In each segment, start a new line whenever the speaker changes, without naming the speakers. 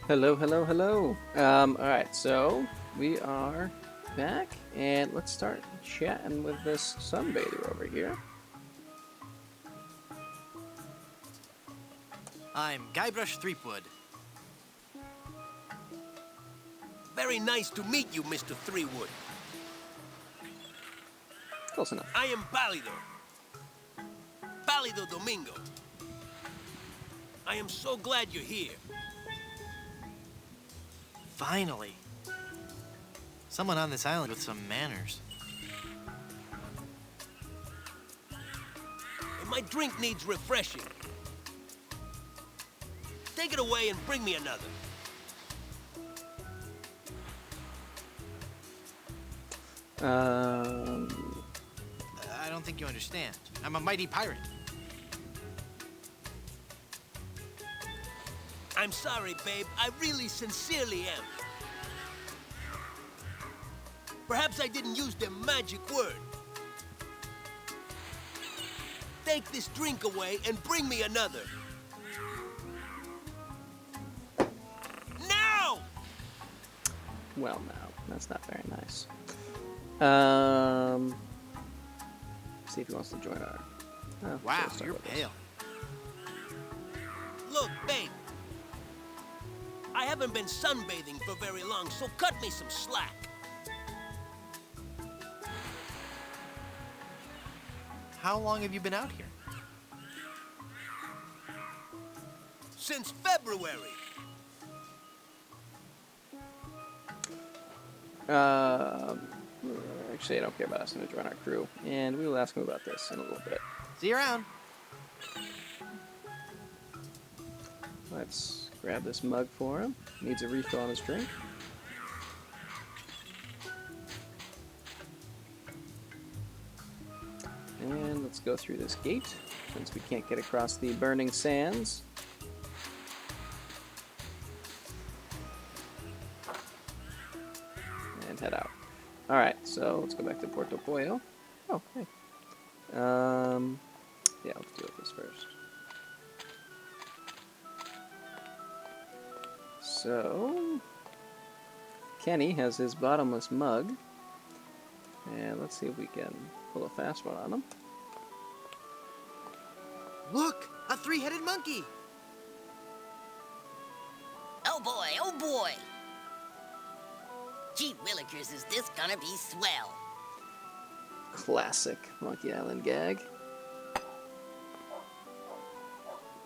Hello, hello, hello. All right, so we are back, and let's start chatting with this sunbather over here.
I'm Guybrush Threepwood.
Very nice to meet you, Mr. Threewood.
Close enough.
I am Pálido. Pálido Domingo. I am so glad you're here.
Finally. Someone on this island with some manners.
And my drink needs refreshing. Take it away and bring me another.
I don't think you understand. I'm a mighty pirate.
I'm sorry, babe. I really sincerely am. Perhaps I didn't use the magic word. Take this drink away and bring me another. Now!
Well, no, that's not very nice. See if he wants to join our. Oh,
Wow,
let's start
you're
with this.
pale.
Look, babe. I haven't been sunbathing for very long, so cut me some slack.
How long have you been out here?
Since February.
Actually, I don't care about asking him to join our crew, and we will ask him about this in a little bit.
See you around.
Let's grab this mug for him. Needs a refill on his drink. And let's go through this gate, since we can't get across the burning sands. And head out. Alright, so let's go back to Porto Pollo. Oh, hey. Yeah, let's do this first. So, Kenny has his bottomless mug. And let's see if we can pull a fast one on him.
Look, a three-headed monkey.
Oh boy, oh boy! Gee willikers, is this gonna be swell?
Classic Monkey Island gag.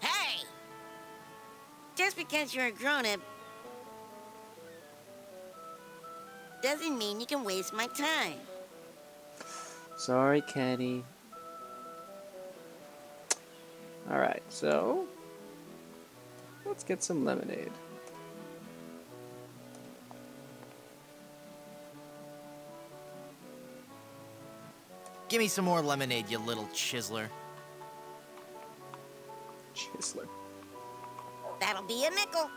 Hey! Just because you're a grown-up doesn't mean you can waste my time.
Sorry, Kenny. Alright, so let's get some lemonade.
Give me some more lemonade, you little chiseler.
Chisler.
That'll be a nickel.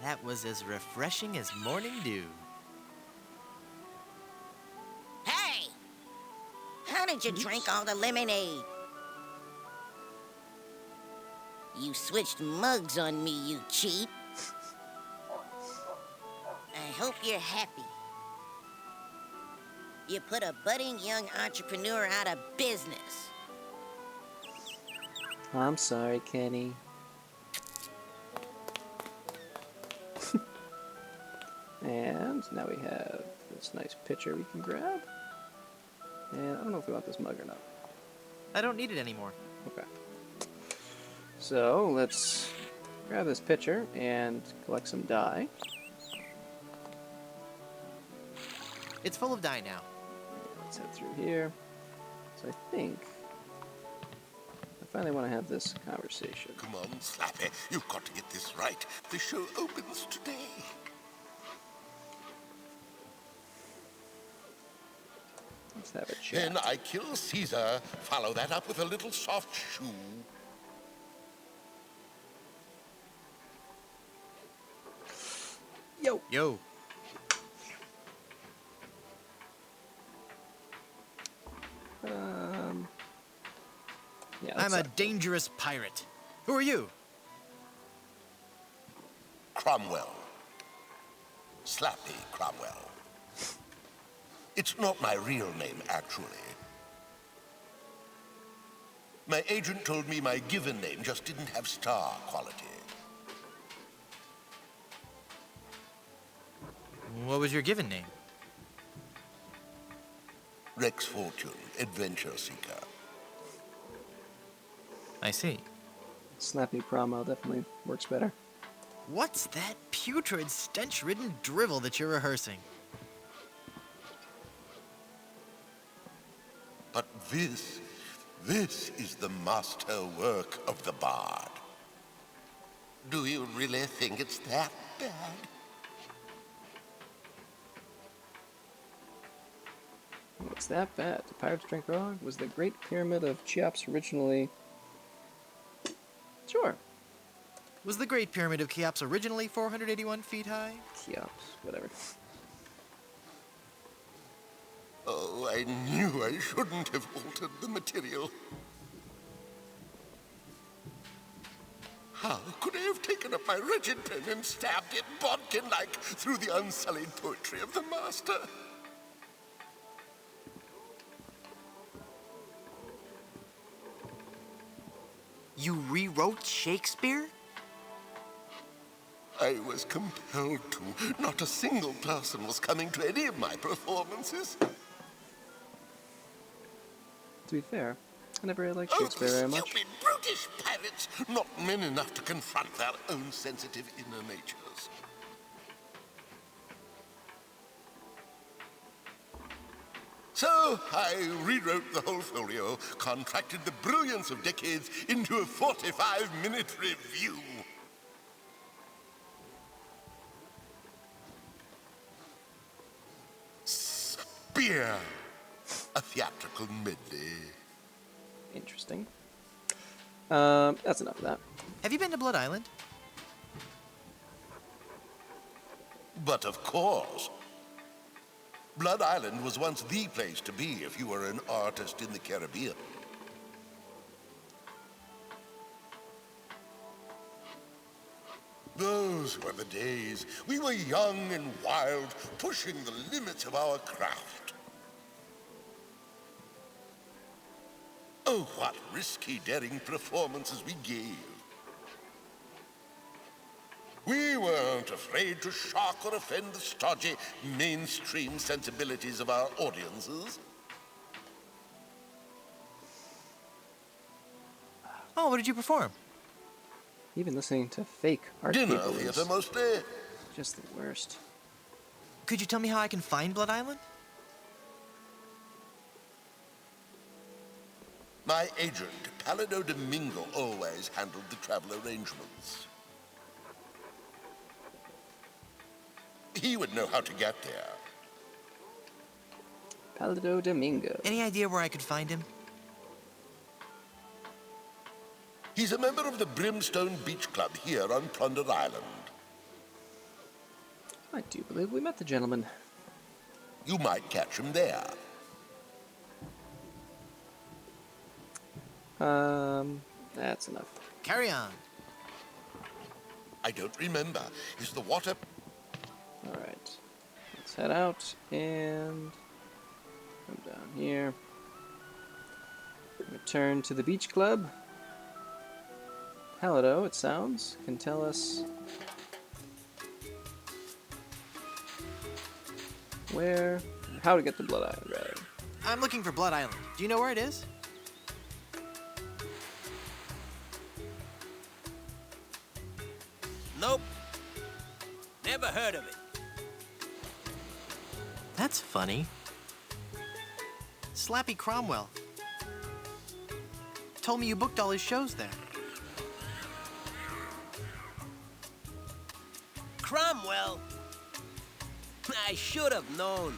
That was as refreshing as morning dew.
Hey! How did you drink all the lemonade? You switched mugs on me, you cheat. I hope you're happy. You put a budding young entrepreneur out of business.
I'm sorry, Kenny. And now we have this nice pitcher we can grab. And I don't know if we want this mug or not.
I don't need it anymore.
Okay. So let's grab this pitcher and collect some dye.
It's full of dye now.
Let's head through here. So I think I finally want to have this conversation.
Come on, Slappy. You've got to get this right. The show opens today.
Let's have a chat.
Then I kill Caesar. Follow that up with a little soft shoe.
Yo.
Yo.
Yeah,
I'm a
let's
dangerous pirate. Who are you?
Cromwell. Slappy Cromwell. It's not my real name, actually. My agent told me my given name just didn't have star quality.
What was your given name?
Rex Fortune, adventure seeker.
I see.
Slappy Cromwell definitely works better.
What's that putrid, stench-ridden drivel that you're rehearsing?
But this is the master work of the bard. Do you really think it's that bad?
What's that bad? The Pirates Drink Wrong? Was the Great Pyramid of Cheops originally... Sure.
Was the Great Pyramid of Cheops originally 481 feet high?
Cheops, whatever.
Oh, I knew I shouldn't have altered the material. How could I have taken up my wretched pen and stabbed it bodkin-like through the unsullied poetry of the master?
You rewrote Shakespeare?
I was compelled to. Not a single person was coming to any of my performances.
To be fair, I never really liked
Oh,
Shakespeare
the
very much.
stupid, brutish pirates! Not men enough to confront their own sensitive inner natures. So I rewrote the whole folio, contracted the brilliance of decades into a 45-minute review. Spear, a theatrical medley.
Interesting. That's enough of that.
Have you been to Blood Island?
But of course. Blood Island was once the place to be if you were an artist in the Caribbean. Those were the days. We were young and wild, pushing the limits of our craft. Oh, what risky, daring performances we gave. We weren't afraid to shock or offend the stodgy, mainstream sensibilities of our audiences.
Oh, what did you perform?
Even listening to fake art
Dinner
people
theater,
is
mostly.
just the worst.
Could you tell me how I can find Blood Island?
My agent, Palido Domingo, always handled the travel arrangements. He would know how to get there.
Palido Domingo.
Any idea where I could find him?
He's a member of the Brimstone Beach Club here on Plunder Island.
I do believe we met the gentleman.
You might catch him there.
That's enough.
Carry on.
I don't remember. Is the water...
Alright. Let's head out and come down here. Return to the beach club. Palido, it sounds, can tell us how to get to Blood Island, rather.
I'm looking for Blood Island. Do you know where it is?
Nope. Never heard of it.
That's funny. Slappy Cromwell told me you booked all his shows there.
Cromwell? I should have known.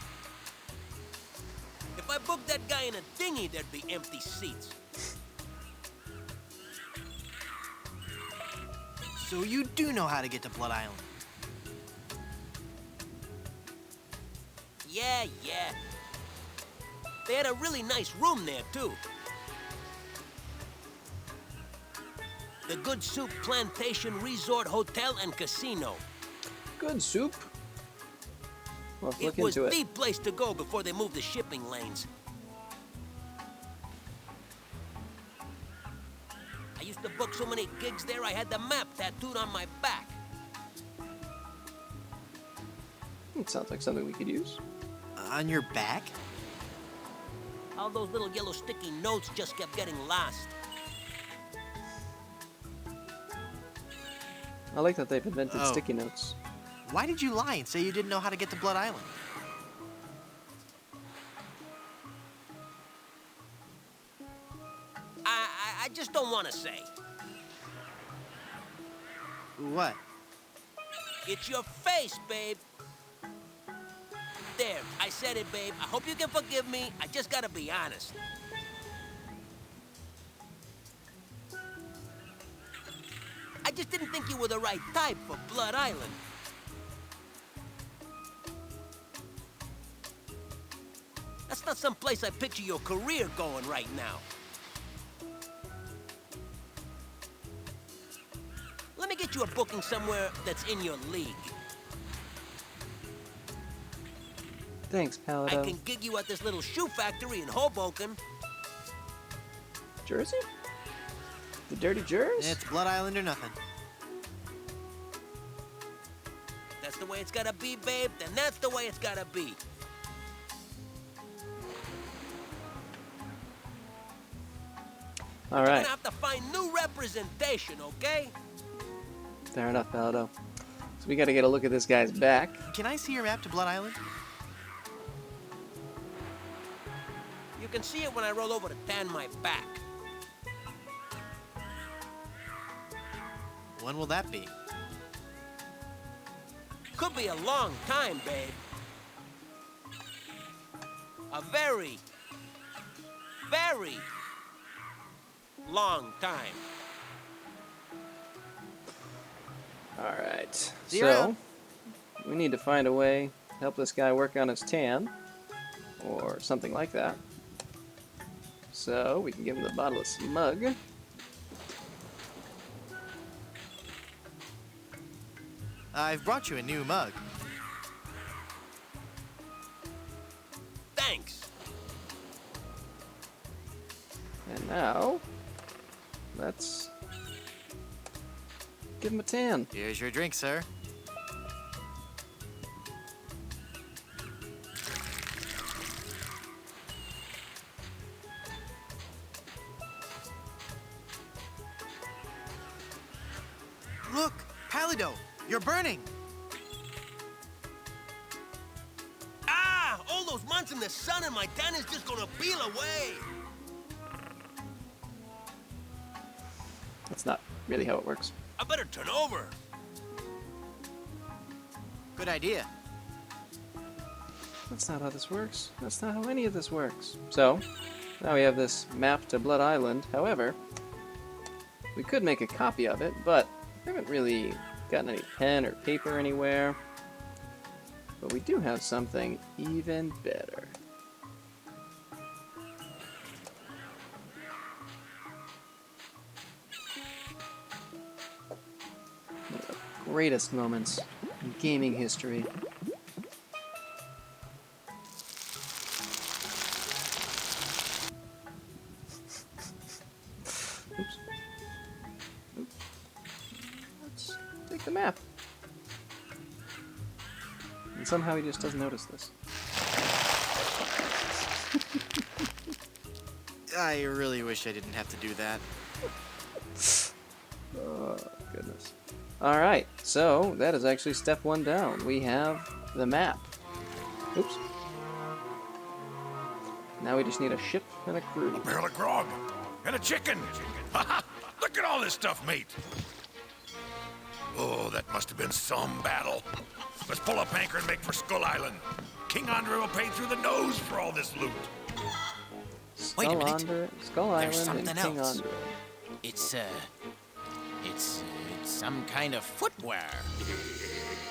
If I booked that guy in a dinghy, there'd be empty seats.
So you do know how to get to Blood Island.
Yeah. They had a really nice room there, too. The Good Soup Plantation Resort Hotel and Casino.
Good soup. Well, let's look
It was
into
the
it.
place to go before they moved the shipping lanes. I used to book so many gigs there, I had the map tattooed on my back.
It sounds like something we could use.
On your back?
All those little yellow sticky notes just kept getting lost.
I like that they've invented
Oh.
sticky notes.
Why did you lie and say you didn't know how to get to Blood Island?
I just don't want to say.
What?
It's your face, babe. There, I said it, babe. I hope you can forgive me. I just gotta be honest. I just didn't think you were the right type for Blood Island. That's not some place I picture your career going right now. Let me get you a booking somewhere that's in your league.
Thanks,
I
Palido.
can gig you at this little shoe factory in Hoboken.
Jersey? The Dirty Jers?
It's Blood Island or nothing.
That's the way it's gotta be, babe. Then that's the way it's gotta be.
All
We're
right.
gonna have to find new representation, okay?
Fair enough, Palido. So we got to get a look at this guy's back.
Can I see your map to Blood Island?
You can see it when I roll over to tan my back.
When will that be?
Could be a long time, babe. A very, very long time.
All right.
Zero.
So we need to find a way to help this guy work on his tan or something like that. So we can give him the bottomless mug.
I've brought you a new mug.
Thanks.
And now, let's give him a tan.
Here's your drink, sir. Look, Palido, you're burning.
Ah! All those months in the sun and my tan is just gonna peel away.
That's not really how it works.
I better turn over.
Good idea.
That's not how this works. That's not how any of this works. So, now we have this map to Blood Island. However, we could make a copy of it, but I haven't really gotten any pen or paper anywhere. But we do have something even better. One of the greatest moments in gaming history. Oops. Oops. Let's take the map. And somehow he just doesn't notice this.
I really wish I didn't have to do that.
Oh, goodness. Alright, so that is actually step one down. We have the map. Oops. Now we just need a ship and a crew.
A barrel of grog and a chicken. Look at all this stuff, mate. Oh, that must have been some battle. Let's pull up anchor and make for Skull Island. King Andre will pay through the nose for all this loot.
Wait a minute.
Skull
There's
Island and
something
King
else.
Andre.
It's some kind of footwear.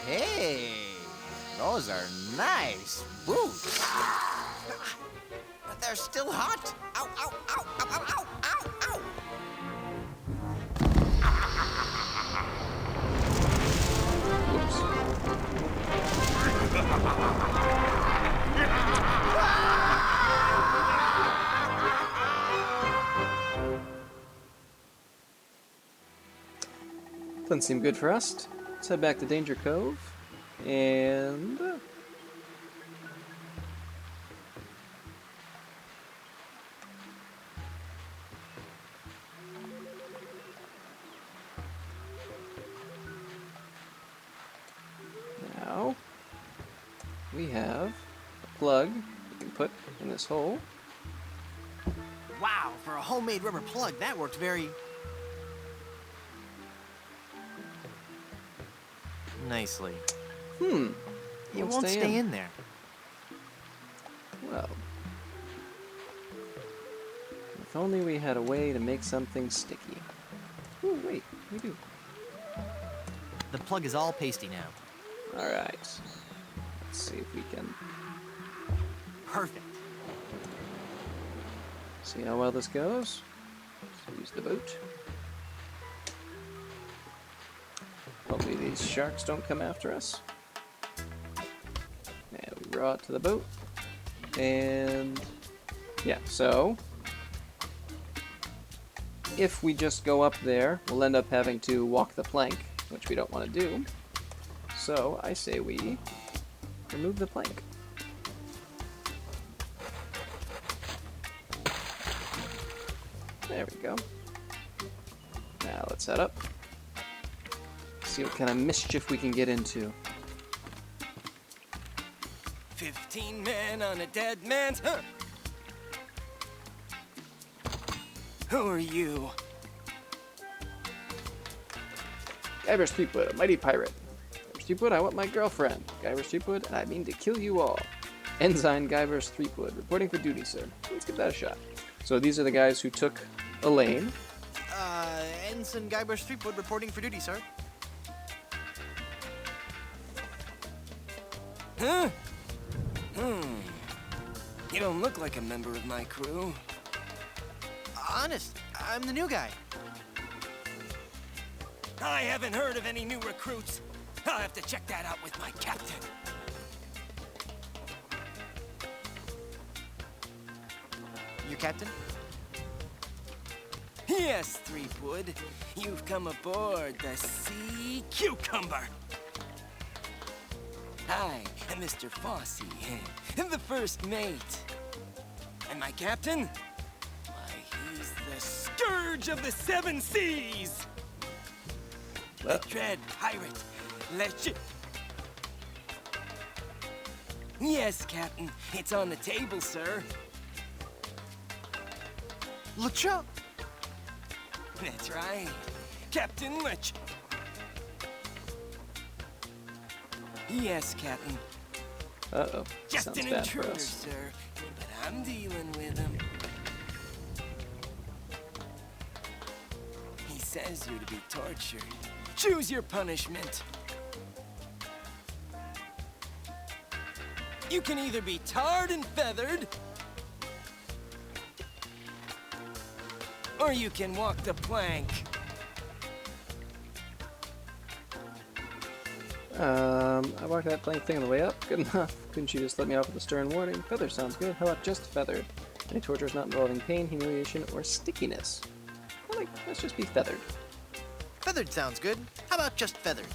Hey, Those are nice boots. But they're still hot. Ow, ow, ow, ow, ow, ow, ow, ow.
Doesn't seem good for us. Let's head back to Danger Cove. And... now, we have a plug we can put in this hole.
Wow, for a homemade rubber plug, that worked very... nicely. It won't stay in there.
Well, if only we had a way to make something sticky. Ooh, wait, we do.
The plug is all pasty now.
Alright. Let's see if we can
Perfect.
see how well this goes. Let's use the boot. Hopefully these sharks don't come after us. And we draw it to the boat. And yeah, so if we just go up there, we'll end up having to walk the plank, which we don't want to do. So I say we remove the plank. There we go. Now let's head up. See what kind of mischief we can get into.
15 men on a dead man's hunt. Who are you?
Guyver Streetwood, a mighty pirate. Guyver Streetwood, I want my girlfriend. Guyver Streetwood, and I mean to kill you all. Ensign Guyver Streetwood, reporting for duty, sir. Let's give that a shot. So these are the guys who took Elaine.
Ensign Guyber Streetwood reporting for duty, sir.
Huh? You don't look like a member of my crew.
Honest, I'm the new guy.
I haven't heard of any new recruits. I'll have to check that out with my captain.
You captain?
Yes, Threepwood. You've come aboard the Sea Cucumber. I am Mr. Fossey, the first mate. And my captain? Why, he's the scourge of the seven seas. The dread pirate, Yes, Captain. It's on the table, sir.
LeChuck!
That's right. Captain Lech. Yes, Captain.
Uh-oh.
Just
Sounds
an
bad for
intruder,
us.
sir. But I'm dealing with him. He says you're to be tortured. Choose your punishment. You can either be tarred and feathered, or you can walk the plank.
I walked that plank thing on the way up. Good enough. Couldn't you just let me off with a stern warning? Feathered sounds good. How about just feathered? Any tortures not involving pain, humiliation, or stickiness? Let's just be feathered.
Feathered sounds good. How about just feathered?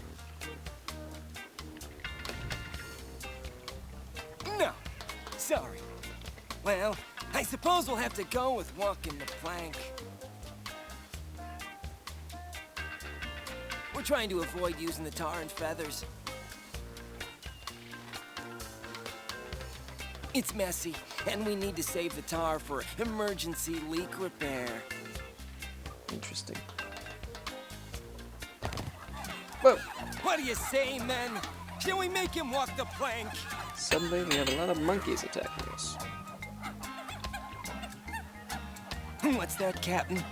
No, sorry. Well, I suppose we'll have to go with walking the plank. We're trying to avoid using the tar and feathers. It's messy, and we need to save the tar for emergency leak repair.
Interesting. Whoa!
What do you say, men? Shall we make him walk the plank?
Suddenly we have a lot of monkeys attacking us.
What's that, Captain?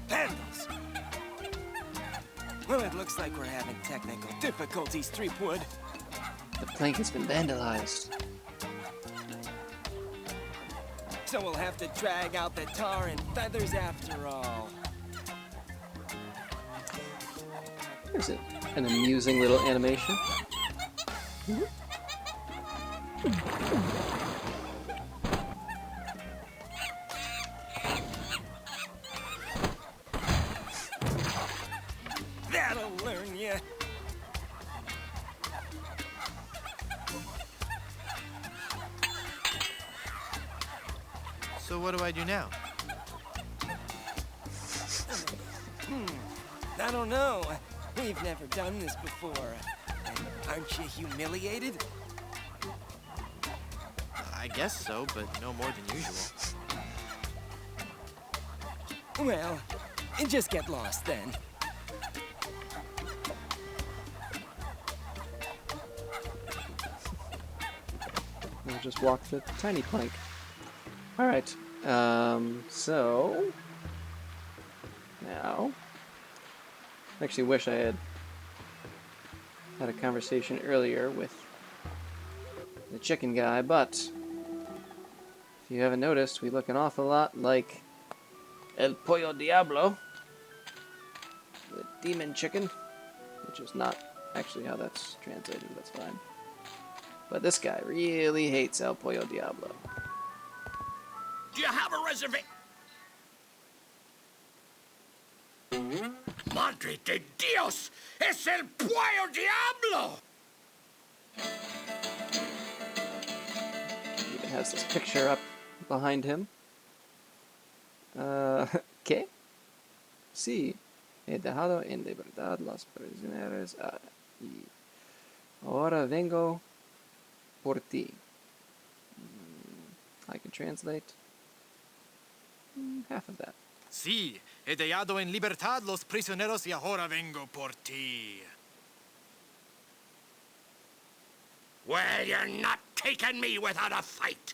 Vandals! Well, it looks like we're having technical difficulties, Threepwood.
The plank has been vandalized.
So we'll have to drag out the tar and feathers after all.
There's an amusing little animation.
That'll learn ya.
So what do I do now?
I don't know. We've never done this before. Aren't you humiliated?
I guess so, but no more than usual.
Well, just get lost then.
We'll just walk the tiny plank. Alright, so... Now... I actually wish I had a conversation earlier with the chicken guy, but if you haven't noticed, we look an awful lot like El Pollo Diablo, the demon chicken, which is not actually how that's translated, but that's fine. But this guy really hates El Pollo Diablo.
Do you have a reservation? Madre de Dios! Es el Pollo Diablo!
Even has this picture up behind him. ¿Qué? Sí, he dejado en libertad los prisioneros y ahora vengo por ti. I can translate half of that.
Sí, he dejado en libertad los prisioneros y ahora vengo por ti.
Well, you're not taking me without a fight.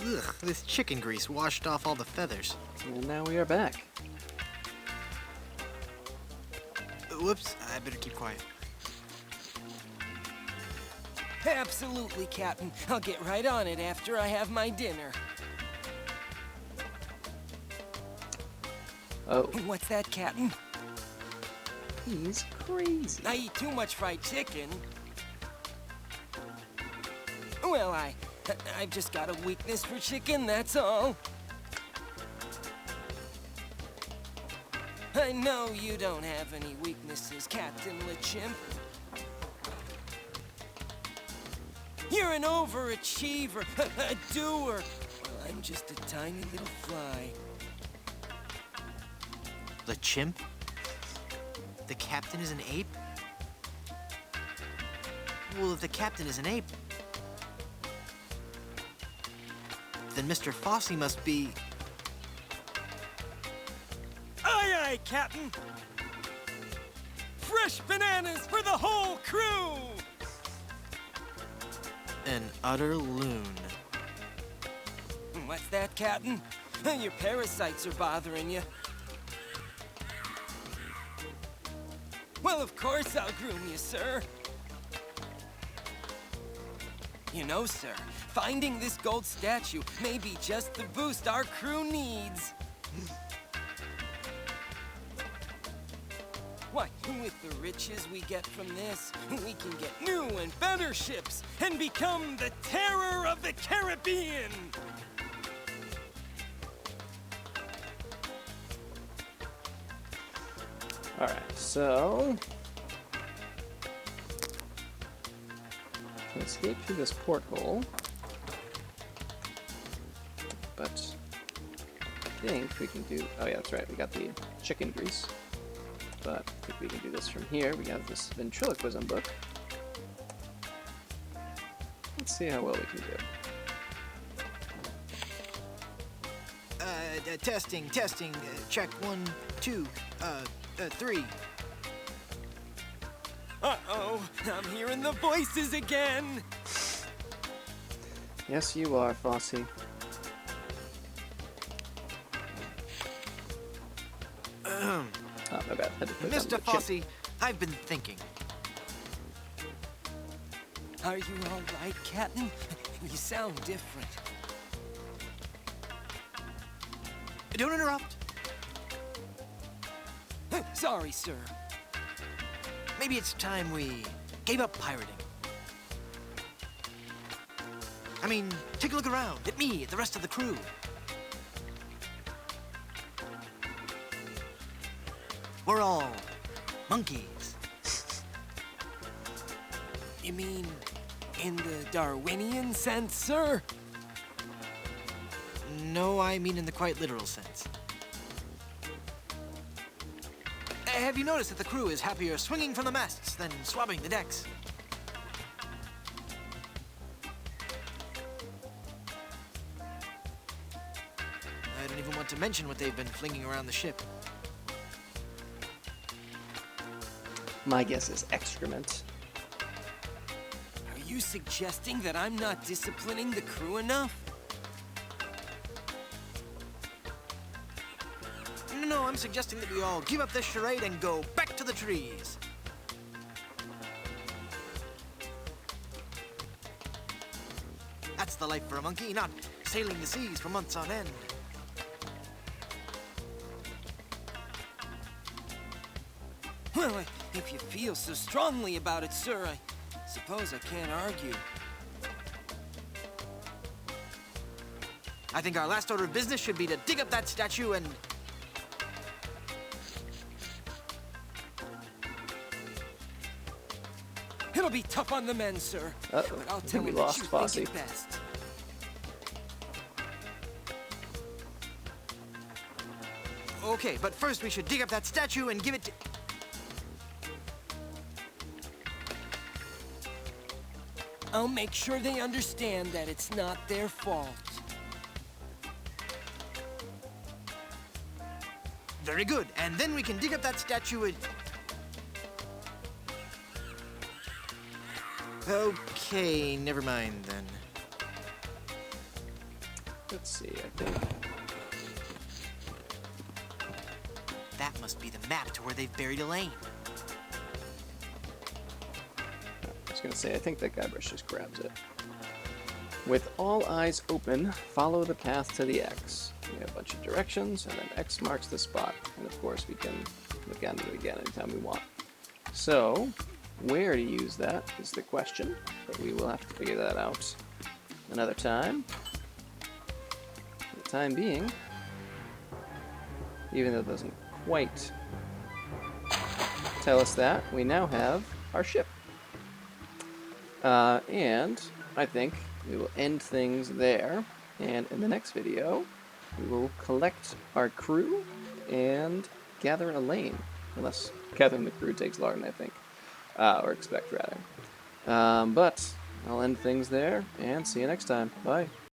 Ugh, this chicken grease washed off all the feathers.
And now we are back.
Whoops, I better keep quiet.
Absolutely, Captain. I'll get right on it after I have my dinner.
Oh,
What's that, Captain?
he's crazy.
I eat too much fried chicken. Well, I've just got a weakness for chicken, that's all. I know you don't have any weaknesses, Captain LeChimp. You're an overachiever, a doer. Well, I'm just a tiny little fly.
The chimp? The captain is an ape? Well, if the captain is an ape, then Mr. Fossey must be...
Aye, aye, Captain. Fresh bananas for the whole crew.
an utter loon.
What's that, Captain? Your parasites are bothering you. Well, of course I'll groom you, sir. You know, sir, finding this gold statue may be just the boost our crew needs. Why, with the riches we get from this, we can get new and better ships and become the terror of the Caribbean.
Alright, so... to escape through this porthole. But... I think we can do... oh yeah, that's right, we got the chicken grease. But I think we can do this from here. We have this ventriloquism book. Let's see how well we can do.
Testing, check 1, 2, 3.
Uh-oh, I'm hearing the voices again.
Yes, you are, Fossey. my bad. Had to click on
Mr.
the chip.
Fosse, I've been thinking.
Are you all right, Captain? You sound different.
Don't interrupt.
Sorry, sir.
Maybe it's time we gave up pirating. I mean, take a look around at me, at the rest of the crew. We're all monkeys.
You mean in the Darwinian sense, sir?
No, I mean in the quite literal sense. Have you noticed that the crew is happier swinging from the masts than swabbing the decks? I don't even want to mention what they've been flinging around the ship.
My guess is excrement.
Are you suggesting that I'm not disciplining the crew enough?
No, I'm suggesting that we all give up this charade and go back to the trees. That's the life for a monkey, not sailing the seas for months on end.
Well, if you feel so strongly about it, sir, I suppose I can't argue.
I think our last order of business should be to dig up that statue and...
It'll be tough on the men, sir.
Uh-oh,
But I'll
I think
tell
we
them that
lost
you
Fosse.
think it best.
Okay, but first we should dig up that statue and give it to...
I'll make sure they understand that it's not their fault.
Very good, and then we can dig up that statue and... Okay, never mind then.
Let's see, I think.
That must be the map to where they've buried Elaine.
I was gonna say, I think that Guybrush just grabs it. With all eyes open, follow the path to the X. We have a bunch of directions, and then X marks the spot. And of course, we can look at it again anytime we want. So, where to use that is the question, but we will have to figure that out another time. For the time being, even though it doesn't quite tell us that, we now have our ship. And I think we will end things there, and in the next video, we will collect our crew and gather Elaine, unless gathering the crew takes longer than I think. Or expect, rather. But I'll end things there, and see you next time. Bye.